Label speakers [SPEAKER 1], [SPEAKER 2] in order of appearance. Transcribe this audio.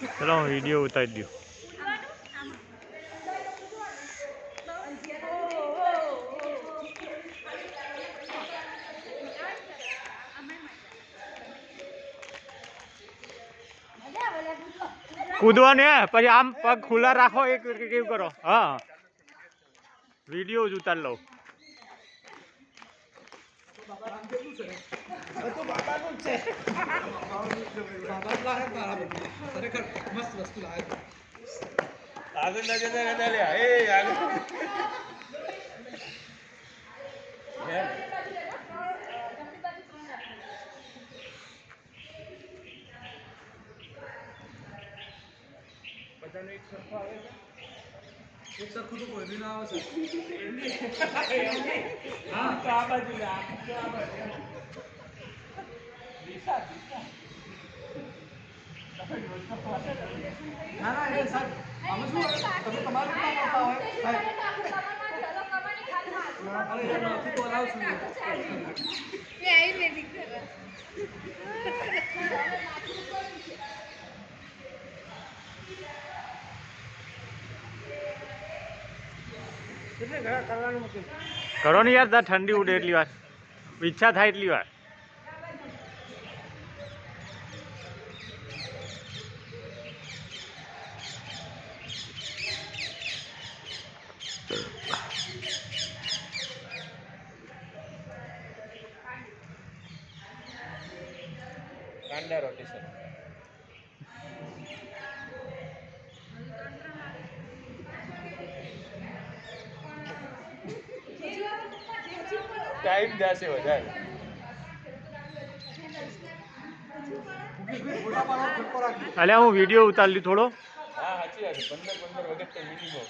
[SPEAKER 1] चलो वीडियो उतार दो। कूदवा ने પછી આમ પગ ખુલ્લા રાખો એક કેવું કરો હા વિડિયો જ ઉતાર લો
[SPEAKER 2] તો બાબાનું છે બાબા ખરેખર મસ્ત વસ્તુ લાગે આગળ ના જતા રહેતા લ્યા એ આગળ બધાનો એક સરખો આવે છે એક સરખું તો કોઈ ના આવે છે હા તો આ બાજુ આ બાજુ દિશા દિશા ના ના એ સાહેબ અમે શું તમે તમારું કામ કરતા હોય સાહેબ અરે યાર નથી બોલાવ છું એ આયુર્વેદિક કરવા कितने घड़ा करवाने मतलब
[SPEAKER 1] करो नहीं यार दा ठंडी उड़े એટલી વાર ઈચ્છા થાય એટલી વાર
[SPEAKER 2] कांडा रोटी सर टाइम जैसे हो जाए
[SPEAKER 1] अल्યા હું વિડિયો ઉતાર લી થોડો
[SPEAKER 2] हाँ अच्छी बात है 15 वगत तो मिनिमम